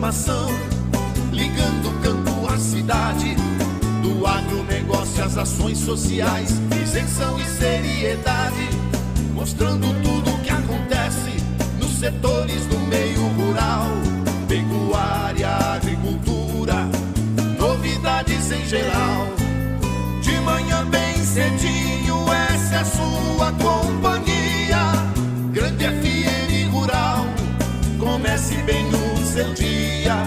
informação, ligando o campo à cidade. Do agronegócio às ações sociais, isenção e seriedade, mostrando tudo o que acontece nos setores do meio rural. Pecuária, agricultura, novidades em geral. De manhã bem cedinho, essa é a sua companhia. Grande FM Rural, comece bem no seu dia.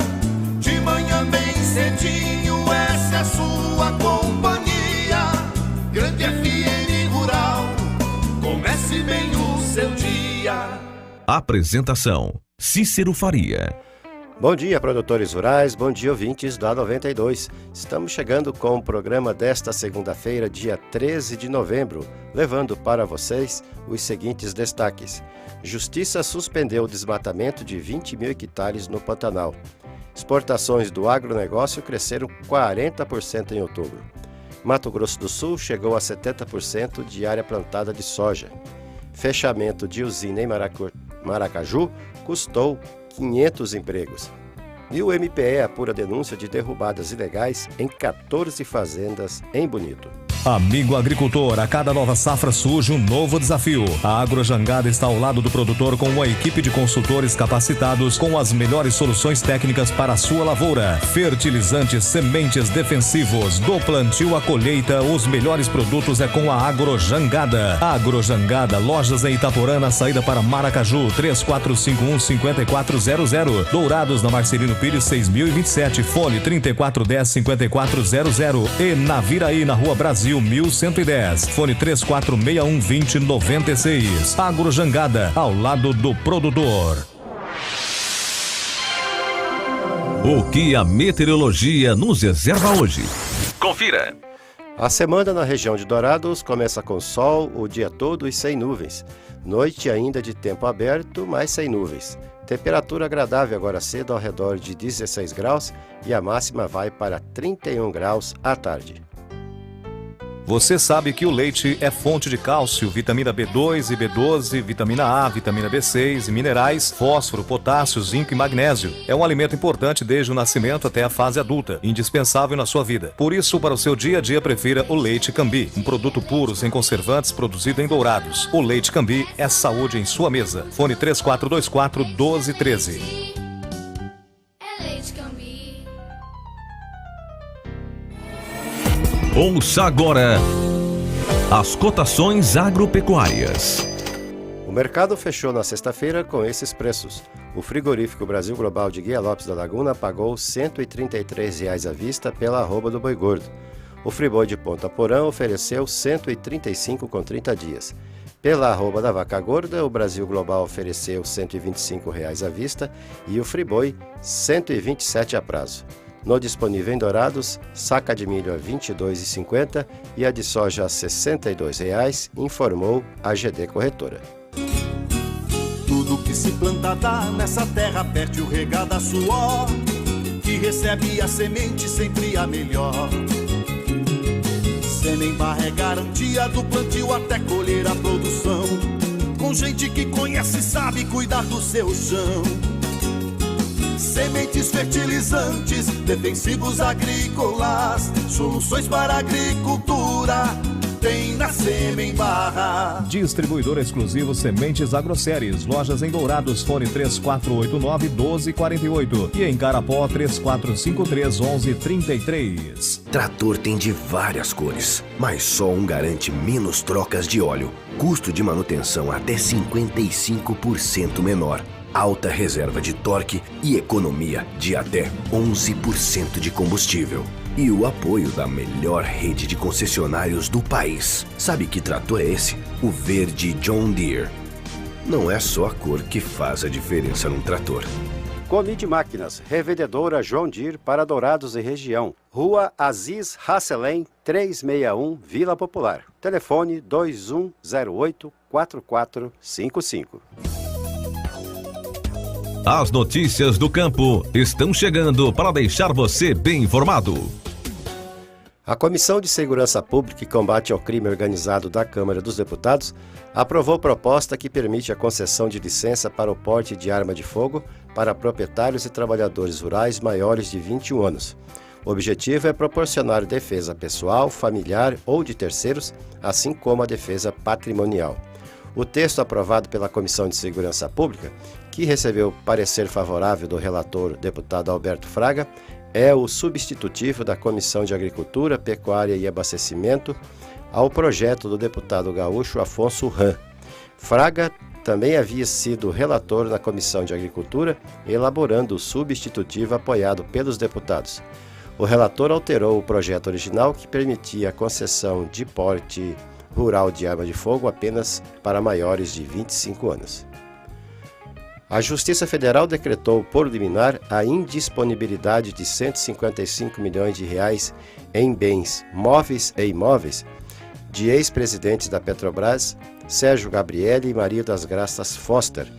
De manhã bem cedinho, essa é a sua companhia. Grande FM Rural, comece bem o seu dia. Apresentação: Cícero Faria. Bom dia, produtores rurais, bom dia, ouvintes da 92. Estamos chegando com o programa desta segunda-feira, dia 13 de novembro, levando para vocês os seguintes destaques. Justiça suspendeu o desmatamento de 20 mil hectares no Pantanal. Exportações do agronegócio cresceram 40% em outubro. Mato Grosso do Sul chegou a 70% de área plantada de soja. Fechamento de usina em Maracaju custou 500 empregos. E o MPE apura denúncia de derrubadas ilegais em 14 fazendas em Bonito. Amigo agricultor, a cada nova safra surge um novo desafio. A Agrojangada está ao lado do produtor com uma equipe de consultores capacitados com as melhores soluções técnicas para a sua lavoura. Fertilizantes, sementes defensivos, do plantio à colheita, os melhores produtos é com a Agrojangada. Agrojangada, lojas em Itaporã, na saída para Maracaju, 3451-5400. Dourados, na Marcelino Pires, 6027, fone 3410-5400. E Naviraí, na Rua Brasil, 1110, fone 3461-2096. Agrojangada, ao lado do produtor. O que a meteorologia nos reserva hoje? Confira. A semana na região de Dourados começa com sol o dia todo e sem nuvens. Noite ainda de tempo aberto, mas sem nuvens. Temperatura agradável agora cedo, ao redor de 16 graus, e a máxima vai para 31 graus à tarde. Você sabe que o leite é fonte de cálcio, vitamina B2 e B12, vitamina A, vitamina B6 e minerais, fósforo, potássio, zinco e magnésio. É um alimento importante desde o nascimento até a fase adulta, indispensável na sua vida. Por isso, para o seu dia a dia, prefira o Leite Cambi, um produto puro, sem conservantes, produzido em Dourados. O Leite Cambi é saúde em sua mesa. Fone 3424-1213. Ouça agora as cotações agropecuárias. O mercado fechou na sexta-feira com esses preços. O frigorífico Brasil Global de Guia Lopes da Laguna pagou R$ 133 à vista pela arroba do boi gordo. O friboi de Ponta Porã ofereceu R$ 135 com 30 dias. Pela arroba da vaca gorda, o Brasil Global ofereceu R$ 125 à vista e o friboi R$ 127 a prazo. No disponível em Dourados, saca de milho a R$ 22,50 e a de soja a R$ 62,00, informou a GD Corretora. Tudo que se planta dá nessa terra, perde o regado a suor, que recebe a semente sempre a melhor. Semembarra é garantia do plantio até colher a produção, com gente que conhece e sabe cuidar do seu chão. Sementes, fertilizantes, defensivos agrícolas, soluções para a agricultura, tem na Semembarra. Distribuidor exclusivo Sementes Agroséries, lojas em Dourados, fone 3489-1248 e em Carapó 3453-1133. Trator tem de várias cores, mas só um garante menos trocas de óleo, custo de manutenção até 55% menor, alta reserva de torque e economia de até 11% de combustível. E o apoio da melhor rede de concessionários do país. Sabe que trator é esse? O verde John Deere. Não é só a cor que faz a diferença num trator. Comide Máquinas, revendedora John Deere para Dourados e região. Rua Aziz Hasselém, 361, Vila Popular. Telefone 2108-4455. As notícias do campo estão chegando para deixar você bem informado. A Comissão de Segurança Pública e Combate ao Crime Organizado da Câmara dos Deputados aprovou proposta que permite a concessão de licença para o porte de arma de fogo para proprietários e trabalhadores rurais maiores de 21 anos. O objetivo é proporcionar defesa pessoal, familiar ou de terceiros, assim como a defesa patrimonial. O texto aprovado pela Comissão de Segurança Pública, que recebeu parecer favorável do relator deputado Alberto Fraga, é o substitutivo da Comissão de Agricultura, Pecuária e Abastecimento ao projeto do deputado gaúcho Afonso Ram. Fraga também havia sido relator na Comissão de Agricultura, elaborando o substitutivo apoiado pelos deputados. O relator alterou o projeto original que permitia a concessão de porte rural de arma de fogo apenas para maiores de 25 anos. A Justiça Federal decretou por liminar a indisponibilidade de 155 milhões de reais em bens móveis e imóveis de ex-presidentes da Petrobras, Sérgio Gabrielli e Maria das Graças Foster,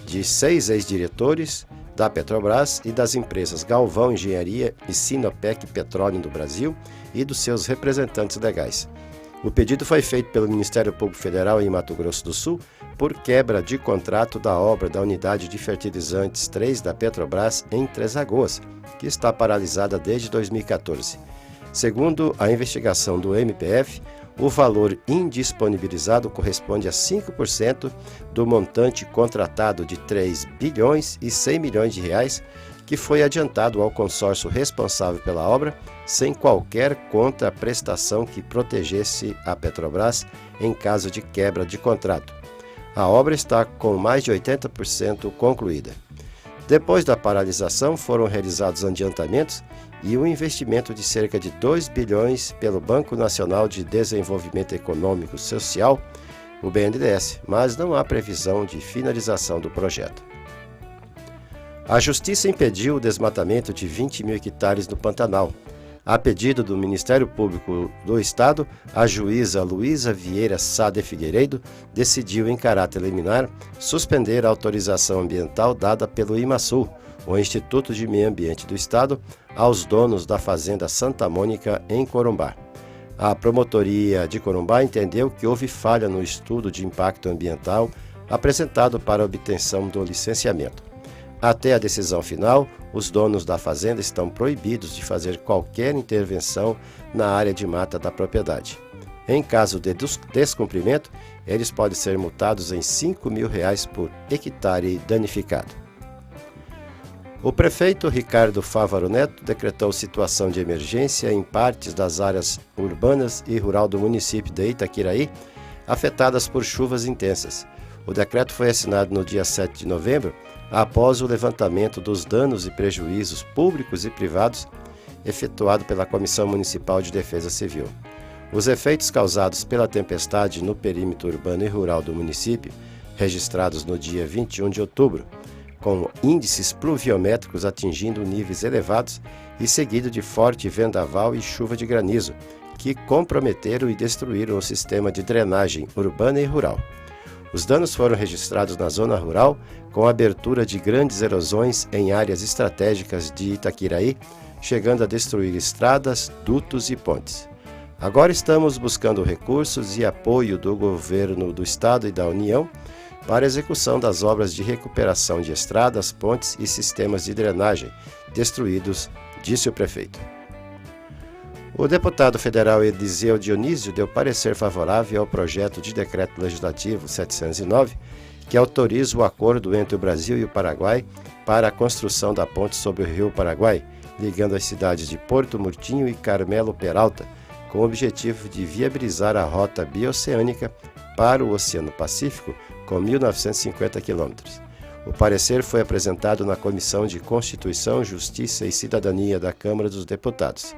de 6 ex-diretores da Petrobras e das empresas Galvão Engenharia e Sinopec Petróleo do Brasil e dos seus representantes legais. O pedido foi feito pelo Ministério Público Federal em Mato Grosso do Sul por quebra de contrato da obra da Unidade de Fertilizantes 3 da Petrobras em Três Lagoas, que está paralisada desde 2014. Segundo a investigação do MPF, o valor indisponibilizado corresponde a 5% do montante contratado de 3 bilhões e 100 milhões de reais, que foi adiantado ao consórcio responsável pela obra, sem qualquer contraprestação que protegesse a Petrobras em caso de quebra de contrato. A obra está com mais de 80% concluída. Depois da paralisação, foram realizados adiantamentos e um investimento de cerca de 2 bilhões pelo Banco Nacional de Desenvolvimento Econômico e Social, o BNDES, mas não há previsão de finalização do projeto. A Justiça impediu o desmatamento de 20 mil hectares no Pantanal. A pedido do Ministério Público do Estado, a juíza Luísa Vieira Sá de Figueiredo decidiu, em caráter liminar, suspender a autorização ambiental dada pelo IMASUL, o Instituto de Meio Ambiente do Estado, aos donos da Fazenda Santa Mônica, em Corumbá. A promotoria de Corumbá entendeu que houve falha no estudo de impacto ambiental apresentado para a obtenção do licenciamento. Até a decisão final, os donos da fazenda estão proibidos de fazer qualquer intervenção na área de mata da propriedade. Em caso de descumprimento, eles podem ser multados em R$ 5 mil por hectare danificado. O prefeito Ricardo Fávaro Neto decretou situação de emergência em partes das áreas urbanas e rural do município de Itaquiraí, afetadas por chuvas intensas. O decreto foi assinado no dia 7 de novembro, após o levantamento dos danos e prejuízos públicos e privados efetuado pela Comissão Municipal de Defesa Civil. Os efeitos causados pela tempestade no perímetro urbano e rural do município, registrados no dia 21 de outubro, com índices pluviométricos atingindo níveis elevados e seguido de forte vendaval e chuva de granizo, que comprometeram e destruíram o sistema de drenagem urbana e rural. Os danos foram registrados na zona rural, com a abertura de grandes erosões em áreas estratégicas de Itaquiraí, chegando a destruir estradas, dutos e pontes. Agora estamos buscando recursos e apoio do governo do Estado e da União para a execução das obras de recuperação de estradas, pontes e sistemas de drenagem destruídos, disse o prefeito. O deputado federal Eliseu Dionísio deu parecer favorável ao projeto de decreto legislativo 709, que autoriza o acordo entre o Brasil e o Paraguai para a construção da ponte sobre o rio Paraguai, ligando as cidades de Porto Murtinho e Carmelo Peralta, com o objetivo de viabilizar a rota bioceânica para o Oceano Pacífico, com 1.950 quilômetros. O parecer foi apresentado na Comissão de Constituição, Justiça e Cidadania da Câmara dos Deputados.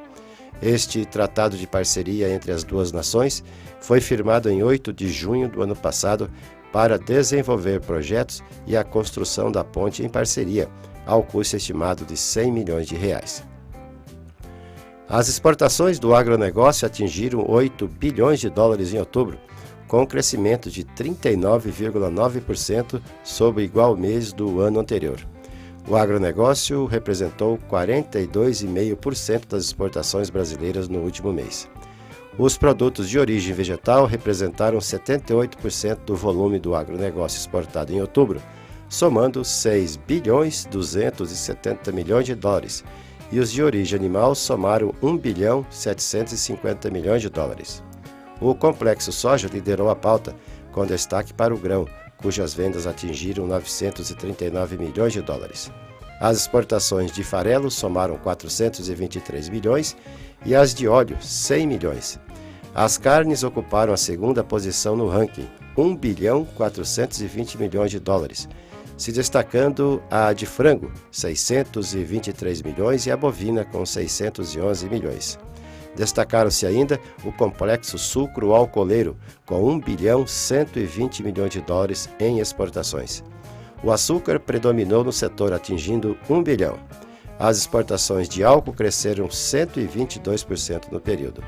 Este tratado de parceria entre as duas nações foi firmado em 8 de junho do ano passado para desenvolver projetos e a construção da ponte em parceria, ao custo estimado de 100 milhões de reais. As exportações do agronegócio atingiram 8 bilhões de dólares em outubro, com um crescimento de 39,9% sobre o igual mês do ano anterior. O agronegócio representou 42,5% das exportações brasileiras no último mês. Os produtos de origem vegetal representaram 78% do volume do agronegócio exportado em outubro, somando 6 bilhões 270 milhões de dólares, e os de origem animal somaram 1 bilhão 750 milhões de dólares. O complexo soja liderou a pauta, com destaque para o grão, cujas vendas atingiram 939 milhões de dólares. As exportações de farelo somaram 423 milhões e as de óleo 100 milhões. As carnes ocuparam a segunda posição no ranking, 1 bilhão 420 milhões de dólares, se destacando a de frango, 623 milhões, e a bovina, com 611 milhões. Destacaram-se ainda o complexo sucro-alcooleiro, com 1 bilhão 120 milhões de dólares em exportações. O açúcar predominou no setor, atingindo 1 bilhão. As exportações de álcool cresceram 122% no período.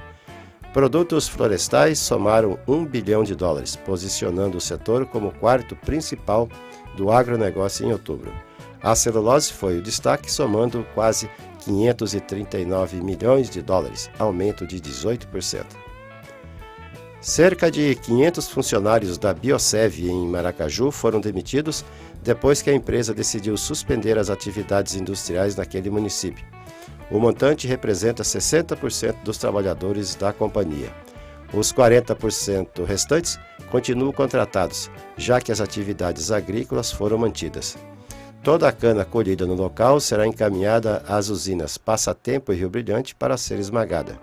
Produtos florestais somaram 1 bilhão de dólares, posicionando o setor como o quarto principal do agronegócio em outubro. A celulose foi o destaque, somando quase 539 milhões de dólares, aumento de 18%. Cerca de 500 funcionários da Biosev em Maracaju foram demitidos depois que a empresa decidiu suspender as atividades industriais naquele município. O montante representa 60% dos trabalhadores da companhia. Os 40% restantes continuam contratados, já que as atividades agrícolas foram mantidas. Toda a cana colhida no local será encaminhada às usinas Passatempo e Rio Brilhante para ser esmagada.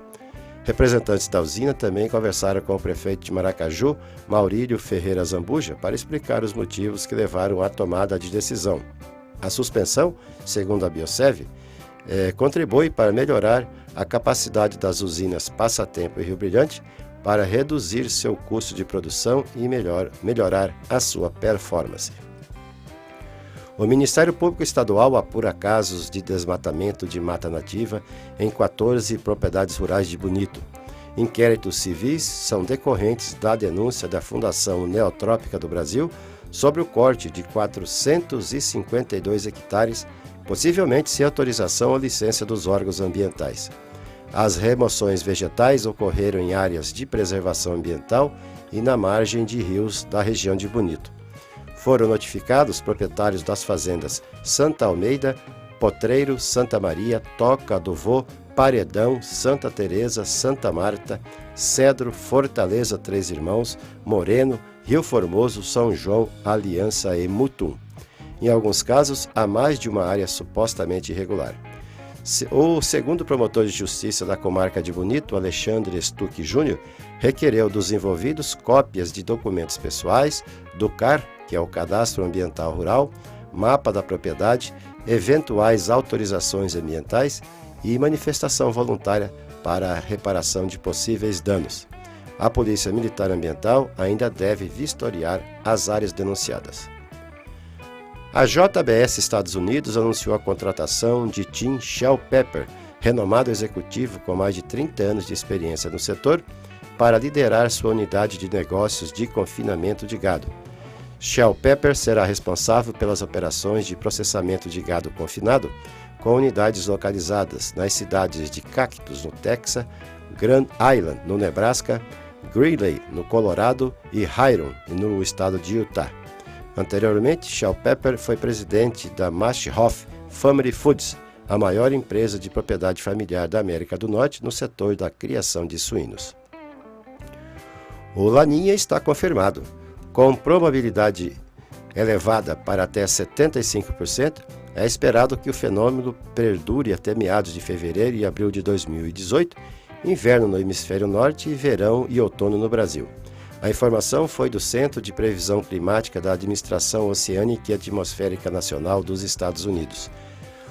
Representantes da usina também conversaram com o prefeito de Maracaju, Maurílio Ferreira Zambuja, para explicar os motivos que levaram à tomada de decisão. A suspensão, segundo a Biosev, contribui para melhorar a capacidade das usinas Passatempo e Rio Brilhante para reduzir seu custo de produção e melhorar a sua performance. O Ministério Público Estadual apura casos de desmatamento de mata nativa em 14 propriedades rurais de Bonito. Inquéritos civis são decorrentes da denúncia da Fundação Neotrópica do Brasil sobre o corte de 452 hectares, possivelmente sem autorização ou licença dos órgãos ambientais. As remoções vegetais ocorreram em áreas de preservação ambiental e na margem de rios da região de Bonito. Foram notificados proprietários das fazendas Santa Almeida, Potreiro, Santa Maria, Toca do Vô, Paredão, Santa Teresa, Santa Marta, Cedro, Fortaleza Três Irmãos, Moreno, Rio Formoso, São João, Aliança e Mutum. Em alguns casos, há mais de uma área supostamente irregular. O segundo promotor de justiça da comarca de Bonito, Alexandre Stuck Júnior, requereu dos envolvidos cópias de documentos pessoais, do CAR, que é o Cadastro Ambiental Rural, mapa da propriedade, eventuais autorizações ambientais e manifestação voluntária para a reparação de possíveis danos. A Polícia Militar Ambiental ainda deve vistoriar as áreas denunciadas. A JBS Estados Unidos anunciou a contratação de Tim Shellpepper, renomado executivo com mais de 30 anos de experiência no setor, para liderar sua unidade de negócios de confinamento de gado. Shellpepper será responsável pelas operações de processamento de gado confinado, com unidades localizadas nas cidades de Cactus, no Texas, Grand Island, no Nebraska, Greeley, no Colorado, e Hyron, no estado de Utah. Anteriormente, Shellpepper foi presidente da Mashhoff Family Foods, a maior empresa de propriedade familiar da América do Norte no setor da criação de suínos. O Laninha está confirmado. Com probabilidade elevada para até 75%, é esperado que o fenômeno perdure até meados de fevereiro e abril de 2018, inverno no hemisfério norte e verão e outono no Brasil. A informação foi do Centro de Previsão Climática da Administração Oceânica e Atmosférica Nacional dos Estados Unidos.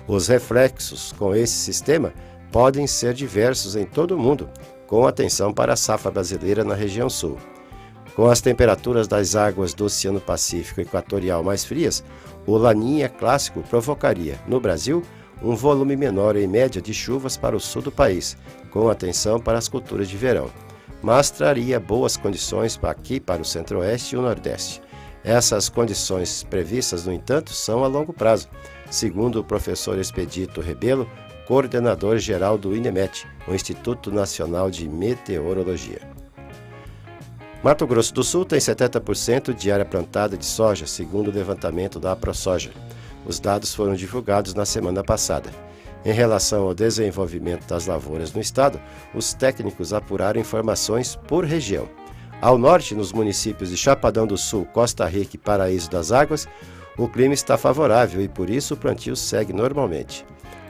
Os reflexos com esse sistema podem ser diversos em todo o mundo, com atenção para a safra brasileira na região sul. Com as temperaturas das águas do Oceano Pacífico Equatorial mais frias, o Laninha clássico provocaria, no Brasil, um volume menor em média de chuvas para o sul do país, com atenção para as culturas de verão, mas traria boas condições aqui para o centro-oeste e o nordeste. Essas condições previstas, no entanto, são a longo prazo, segundo o professor Expedito Rebelo, coordenador-geral do INEMET, o Instituto Nacional de Meteorologia. Mato Grosso do Sul tem 70% de área plantada de soja, segundo o levantamento da AproSoja. Os dados foram divulgados na semana passada. Em relação ao desenvolvimento das lavouras no estado, os técnicos apuraram informações por região. Ao norte, nos municípios de Chapadão do Sul, Costa Rica e Paraíso das Águas, o clima está favorável e por isso o plantio segue normalmente.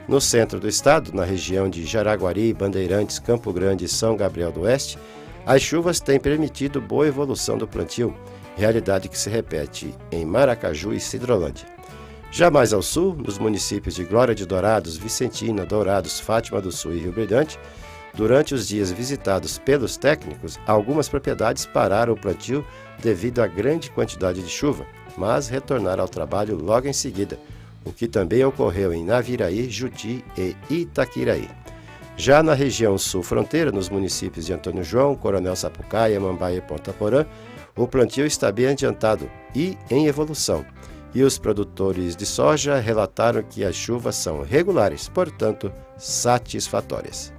No centro do estado, na região de Jaraguari, Bandeirantes, Campo Grande e São Gabriel do Oeste, as chuvas têm permitido boa evolução do plantio, realidade que se repete em Maracaju e Sidrolândia. Já mais ao sul, nos municípios de Glória de Dourados, Vicentina, Dourados, Fátima do Sul e Rio Brilhante, durante os dias visitados pelos técnicos, algumas propriedades pararam o plantio devido à grande quantidade de chuva, mas retornaram ao trabalho logo em seguida, o que também ocorreu em Naviraí, Juti e Itaquiraí. Já na região sul-fronteira, nos municípios de Antônio João, Coronel Sapucaia, Mambaia e Ponta Porã, o plantio está bem adiantado e em evolução. E os produtores de soja relataram que as chuvas são regulares, portanto, satisfatórias.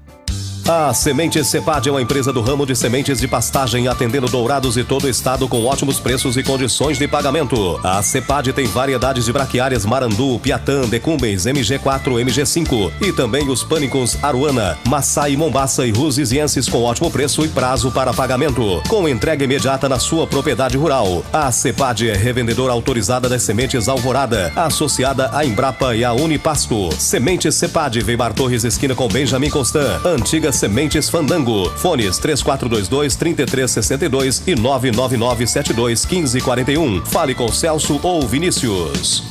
A Sementes Cepad é uma empresa do ramo de sementes de pastagem, atendendo Dourados e todo o estado com ótimos preços e condições de pagamento. A Cepad tem variedades de braquiárias Marandu, Piatã, Decumbens, MG4, MG5 e também os pânicos Aruana, Maçai, Mombaça e Rusizienses com ótimo preço e prazo para pagamento, com entrega imediata na sua propriedade rural. A Cepad é revendedora autorizada das sementes Alvorada, associada à Embrapa e à Unipasto. Sementes Cepad, Weimar Torres, esquina com Benjamin Constant, antiga Sementes Fandango. Fones 3422-3362 e 99972-1541. Fale com Celso ou Vinícius.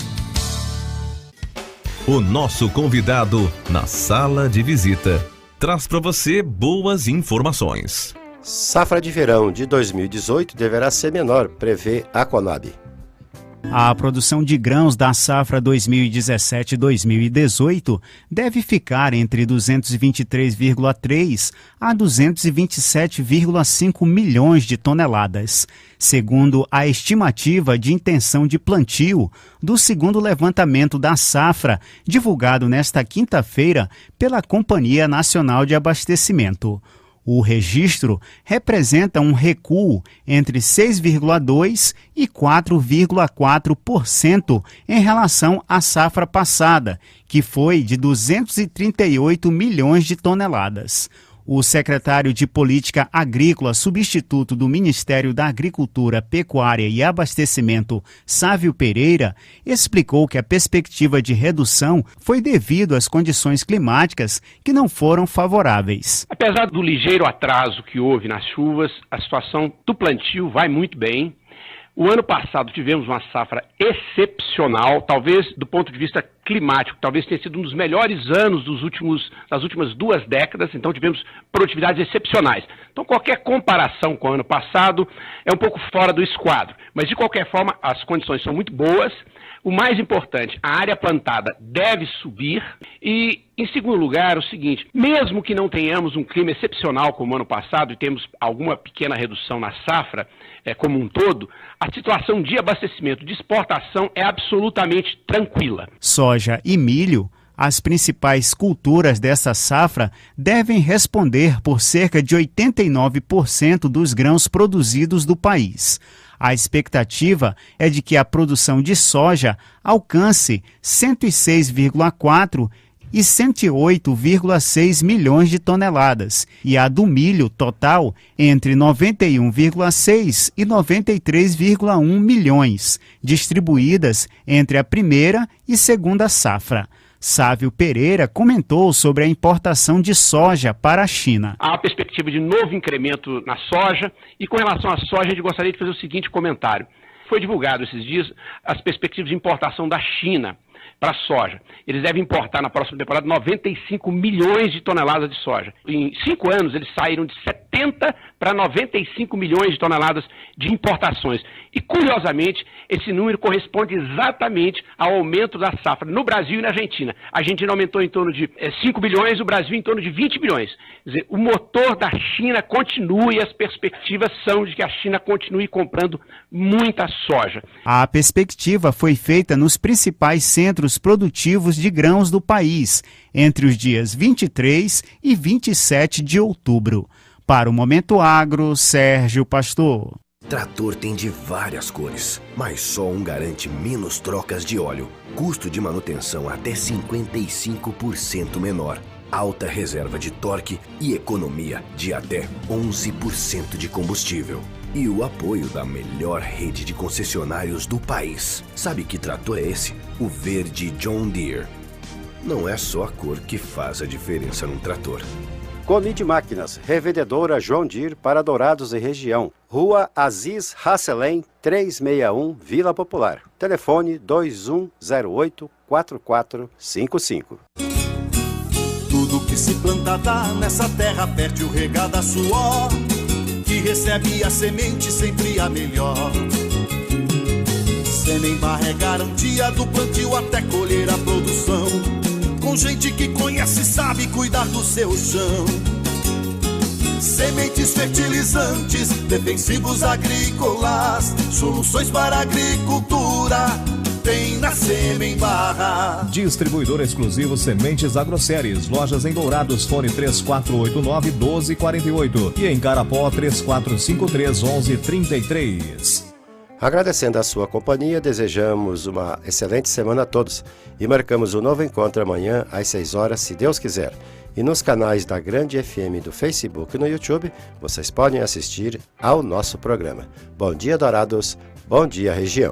O nosso convidado na sala de visita traz para você boas informações. Safra de verão de 2018 deverá ser menor, prevê a Conab. A produção de grãos da safra 2017-2018 deve ficar entre 223,3 a 227,5 milhões de toneladas, segundo a estimativa de intenção de plantio do segundo levantamento da safra, divulgado nesta quinta-feira pela Companhia Nacional de Abastecimento. O registro representa um recuo entre 6,2% e 4,4% em relação à safra passada, que foi de 238 milhões de toneladas. O secretário de Política Agrícola, substituto do Ministério da Agricultura, Pecuária e Abastecimento, Sávio Pereira, explicou que a perspectiva de redução foi devido às condições climáticas que não foram favoráveis. Apesar do ligeiro atraso que houve nas chuvas, a situação do plantio vai muito bem. O ano passado tivemos uma safra excepcional, talvez do ponto de vista climático, talvez tenha sido um dos melhores anos das últimas 2 décadas, então tivemos produtividades excepcionais. Então qualquer comparação com o ano passado é um pouco fora do esquadro, mas de qualquer forma as condições são muito boas. O mais importante, a área plantada deve subir e, em segundo lugar, o seguinte, mesmo que não tenhamos um clima excepcional como o ano passado e temos alguma pequena redução na safra como um todo, a situação de abastecimento, de exportação é absolutamente tranquila. Soja e milho, as principais culturas dessa safra, devem responder por cerca de 89% dos grãos produzidos do país. A expectativa é de que a produção de soja alcance 106,4 e 108,6 milhões de toneladas, e a do milho total entre 91,6 e 93,1 milhões, distribuídas entre a primeira e segunda safra. Sávio Pereira comentou sobre a importação de soja para a China. Há a perspectiva de novo incremento na soja, e com relação à soja, a gente gostaria de fazer o seguinte comentário. Foi divulgado esses dias as perspectivas de importação da China. para a soja. Eles devem importar na próxima temporada 95 milhões de toneladas de soja. Em 5 anos, eles saíram de 70 para 95 milhões de toneladas de importações. E, curiosamente, esse número corresponde exatamente ao aumento da safra no Brasil e na Argentina. A Argentina aumentou em torno de 5 bilhões, o Brasil em torno de 20 bilhões. Quer dizer, o motor da China continua e as perspectivas são de que a China continue comprando muita soja. A perspectiva foi feita nos principais centros produtivos de grãos do país, entre os dias 23 e 27 de outubro. Para o Momento Agro, Sérgio Pastor. Trator tem de várias cores, mas só um garante menos trocas de óleo, custo de manutenção até 55% menor, alta reserva de torque e economia de até 11% de combustível. E o apoio da melhor rede de concessionários do país. Sabe que trator é esse? O verde John Deere. Não é só a cor que faz a diferença num trator. Conid Máquinas, revendedora John Deere para Dourados e região. Rua Aziz Hasselem, 361, Vila Popular. Telefone 2108-4455. Tudo que se planta dá nessa terra, perde o regado a suor, que recebe a semente sempre a melhor. Semembar é garantia do plantio até colher a produção, com gente que conhece e sabe cuidar do seu chão. Sementes, fertilizantes, defensivos agrícolas, soluções para a agricultura tem na Semembar. Distribuidor exclusivo Sementes Agroceres. Lojas em Dourados, fone 3489-1248 e em Carapó 3453-1133. Agradecendo a sua companhia, desejamos uma excelente semana a todos e marcamos um novo encontro amanhã às 6 horas, se Deus quiser. E nos canais da Grande FM do Facebook e no YouTube, vocês podem assistir ao nosso programa. Bom dia, Dourados. Bom dia, região.